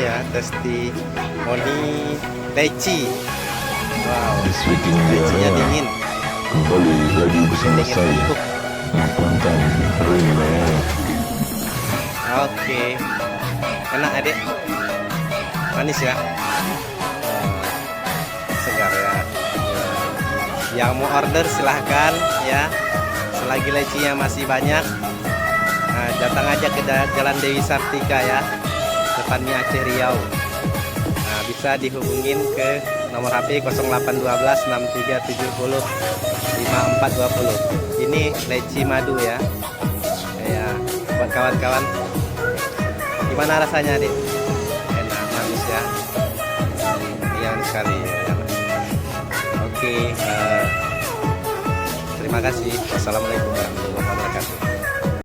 ini ya, testimoni leci. Wow, Speaking lecinya Diarra, dingin. kembali lagi bersama Dingin saya empuk. Mantan Rene. Oke, enak adik, manis ya. Segar ya. Yang mau order silahkan ya, selagi lecinya masih banyak. Nah, datang aja ke Jalan Dewi Sartika ya, depannya Aceh Riau. Nah, bisa dihubungin ke nomor HP 0812 6370 5420. Ini leci madu ya. Ya, buat kawan-kawan. Gimana rasanya, Adik? Enak, manis ya. Yang sekali ya. Oke, terima kasih. Wassalamualaikum warahmatullahi wabarakatuh.